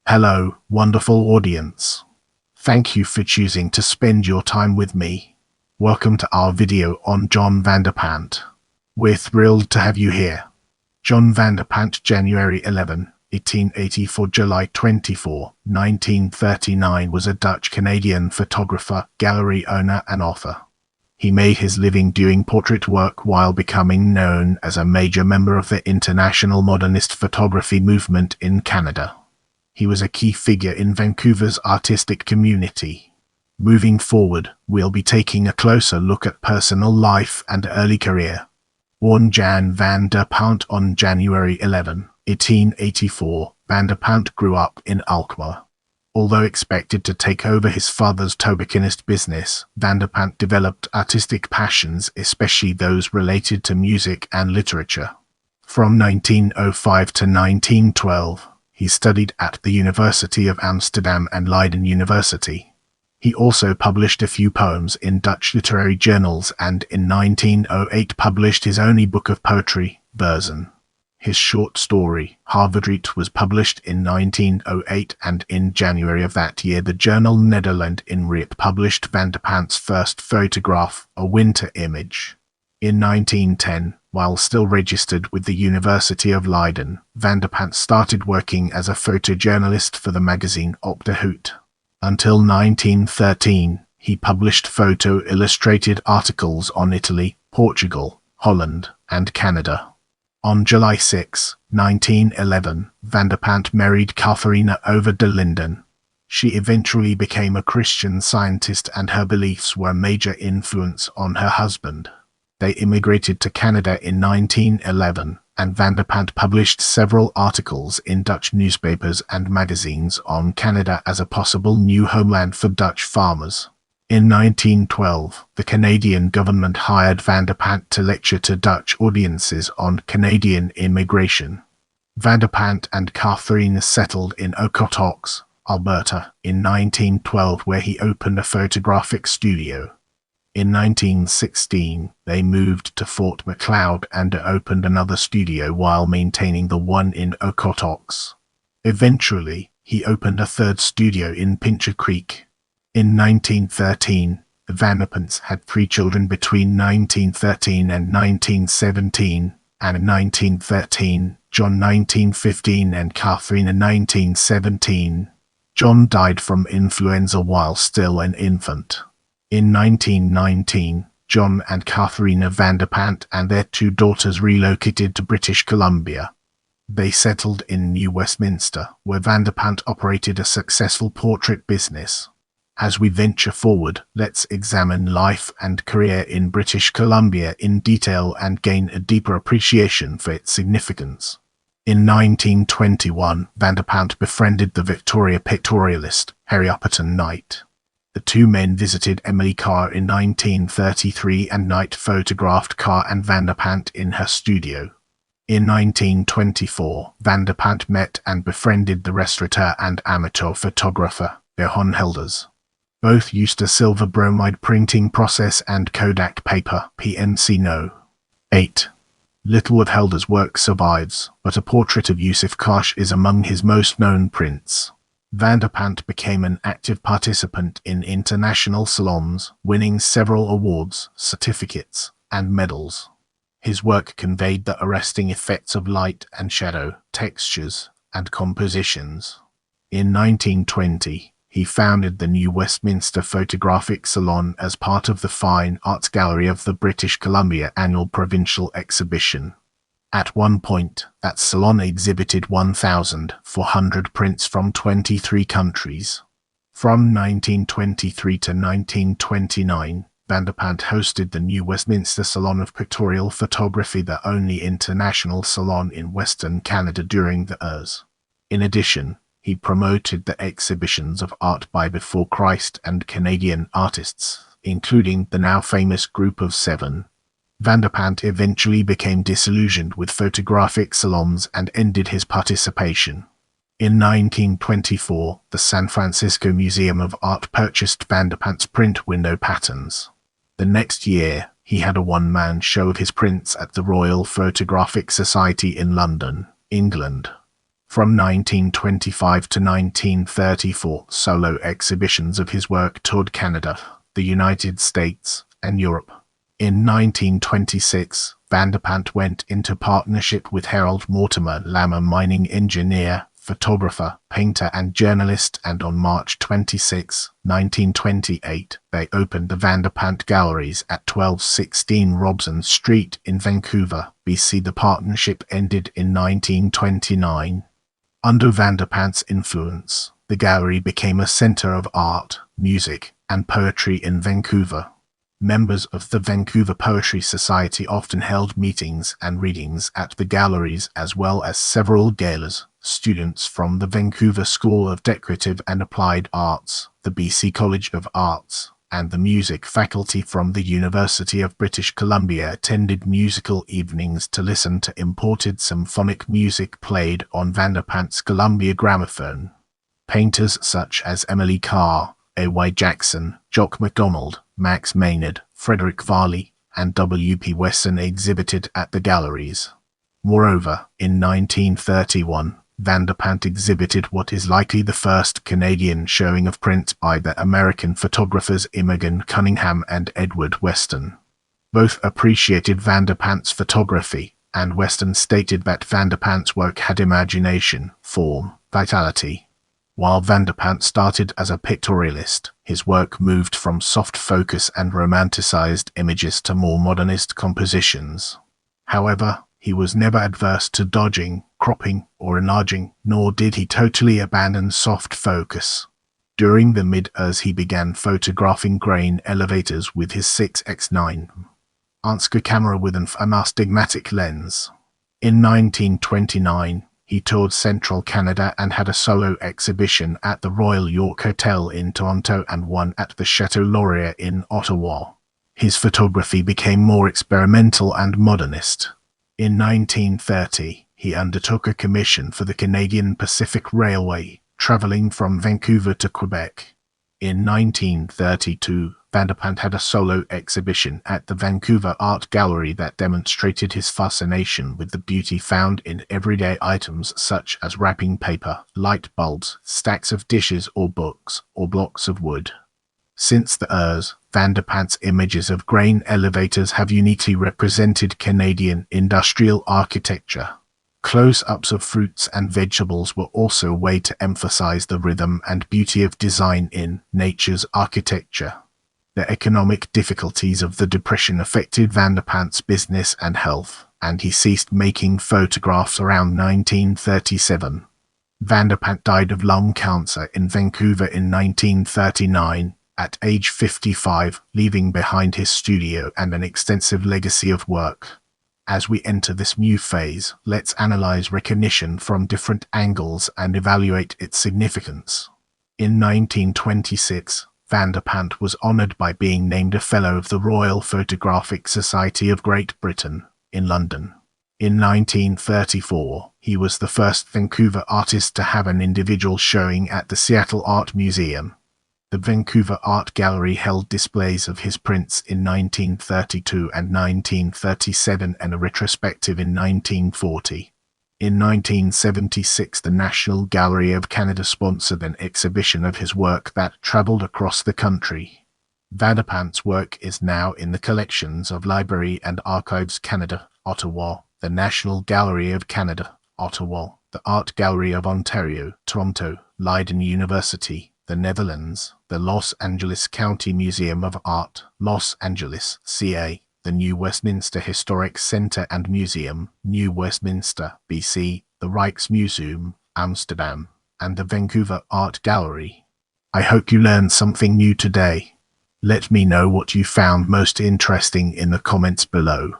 Hello, wonderful audience. Thank you for choosing to spend your time with me. Welcome to our video on John Vanderpant. We're thrilled to have you here. John Vanderpant, January 11, 1884 – July 24, 1939, was a Dutch-Canadian photographer, gallery owner and author. He made his living doing portrait work while becoming known as a major member of the International Modernist photography movement in Canada. He was a key figure in Vancouver's artistic community. Moving forward, we'll be taking a closer look at personal life and early career. Born Jan Vanderpant on January 11, 1884, Vanderpant grew up in Alkmaar. Although expected to take over his father's tobacconist business, Vanderpant developed artistic passions, especially those related to music and literature. From 1905 to 1912, he studied at the University of Amsterdam and Leiden University. He also published a few poems in Dutch literary journals and in 1908 published his only book of poetry, Verzen. His short story, Harvardriet, was published in 1908, and in January of that year the journal Nederland in Rip published Vanderpant's first photograph, A Winter Image. In 1910, while still registered with the University of Leiden, Vanderpant started working as a photojournalist for the magazine Op de Hout. Until 1913, he published photo-illustrated articles on Italy, Portugal, Holland, and Canada. On July 6, 1911, Vanderpant married Catharina over de Linden. She eventually became a Christian Scientist, and her beliefs were a major influence on her husband. They immigrated to Canada in 1911, and Vanderpant published several articles in Dutch newspapers and magazines on Canada as a possible new homeland for Dutch farmers. In 1912, the Canadian government hired Vanderpant to lecture to Dutch audiences on Canadian immigration. Vanderpant and Catharina settled in Okotoks, Alberta, in 1912, where he opened a photographic studio. In 1916, they moved to Fort Macleod and opened another studio while maintaining the one in Okotoks. Eventually, he opened a third studio in Pincher Creek. In 1913, the Vanderpants had 3 children between 1913 and 1917, and in 1913, John 1915 and Catharina 1917. John died from influenza while still an infant. In 1919, John and Catharina Vanderpant and their 2 daughters relocated to British Columbia. They settled in New Westminster, where Vanderpant operated a successful portrait business. As we venture forward, let's examine life and career in British Columbia in detail and gain a deeper appreciation for its significance. In 1921, Vanderpant befriended the Victoria pictorialist, Harry Upperton Knight. The 2 men visited Emily Carr in 1933, and Knight photographed Carr and Vanderpant in her studio. In 1924, Vanderpant met and befriended the restaurateur and amateur photographer, Johan Helders. Both used a silver bromide printing process and Kodak paper, PNC No. 8. Little of Helders' work survives, but a portrait of Yusuf Karsh is among his most known prints. Vanderpant became an active participant in international salons, winning several awards, certificates, and medals. His work conveyed the arresting effects of light and shadow, textures, and compositions. In 1920, he founded the New Westminster Photographic Salon as part of the Fine Arts Gallery of the British Columbia Annual Provincial Exhibition. At one point, that salon exhibited 1,400 prints from 23 countries. From 1923 to 1929, Vanderpant hosted the New Westminster Salon of Pictorial Photography, the only international salon in Western Canada during the years. In addition, he promoted the exhibitions of art by Before Christ and Canadian artists, including the now famous Group of 7. Vanderpant eventually became disillusioned with photographic salons and ended his participation. In 1924, the San Francisco Museum of Art purchased Vanderpant's print window patterns. The next year, he had a one-man show of his prints at the Royal Photographic Society in London, England. From 1925 to 1934, solo exhibitions of his work toured Canada, the United States, and Europe. In 1926, Vanderpant went into partnership with Harold Mortimer Lammer, mining engineer, photographer, painter and journalist, and on March 26, 1928, they opened the Vanderpant Galleries at 1216 Robson Street in Vancouver, BC. The partnership ended in 1929. Under Vanderpant's influence, the gallery became a center of art, music, and poetry in Vancouver. Members of the Vancouver Poetry Society often held meetings and readings at the galleries, as well as several galas. Students from the Vancouver School of Decorative and Applied Arts, the BC College of Arts, and the music faculty from the University of British Columbia attended musical evenings to listen to imported symphonic music played on Vanderpant's Columbia gramophone. Painters such as Emily Carr, A.Y. Jackson, Jock MacDonald, Max Maynard, Frederick Varley, and W.P. Weston exhibited at the galleries. Moreover, in 1931, Vanderpant exhibited what is likely the first Canadian showing of print by the American photographers Imogen Cunningham and Edward Weston. Both appreciated Vanderpant's photography, and Weston stated that Vanderpant's work had imagination, form, vitality. While Vanderpant started as a pictorialist, his work moved from soft focus and romanticized images to more modernist compositions. However, he was never adverse to dodging, cropping, or enlarging, nor did he totally abandon soft focus. During the mid-years he began photographing grain elevators with his 6x9 Ansgar camera with an astigmatic lens. In 1929, he toured central Canada and had a solo exhibition at the Royal York Hotel in Toronto and one at the Chateau Laurier in Ottawa. His photography became more experimental and modernist. In 1930, he undertook a commission for the Canadian Pacific Railway, traveling from Vancouver to Quebec. In 1932, Vanderpant had a solo exhibition at the Vancouver Art Gallery that demonstrated his fascination with the beauty found in everyday items such as wrapping paper, light bulbs, stacks of dishes or books, or blocks of wood. Since the years, Vanderpant's images of grain elevators have uniquely represented Canadian industrial architecture. Close-ups of fruits and vegetables were also a way to emphasize the rhythm and beauty of design in nature's architecture. The economic difficulties of the Depression affected Vanderpant's business and health, and he ceased making photographs around 1937. Vanderpant died of lung cancer in Vancouver in 1939. At age 55, leaving behind his studio and an extensive legacy of work. As we enter this new phase, let's analyze recognition from different angles and evaluate its significance. In 1926, Vanderpant was honored by being named a Fellow of the Royal Photographic Society of Great Britain, in London. In 1934, he was the first Vancouver artist to have an individual showing at the Seattle Art Museum. The Vancouver Art Gallery held displays of his prints in 1932 and 1937 and a retrospective in 1940. In 1976, the National Gallery of Canada sponsored an exhibition of his work that traveled across the country. Vanderpant's work is now in the collections of Library and Archives Canada, Ottawa, the National Gallery of Canada, Ottawa, the Art Gallery of Ontario, Toronto, Leiden University, the Netherlands, the Los Angeles County Museum of Art, Los Angeles, CA, the New Westminster Historic Centre and Museum, New Westminster, BC, the Rijksmuseum, Amsterdam, and the Vancouver Art Gallery. I hope you learned something new today. Let me know what you found most interesting in the comments below.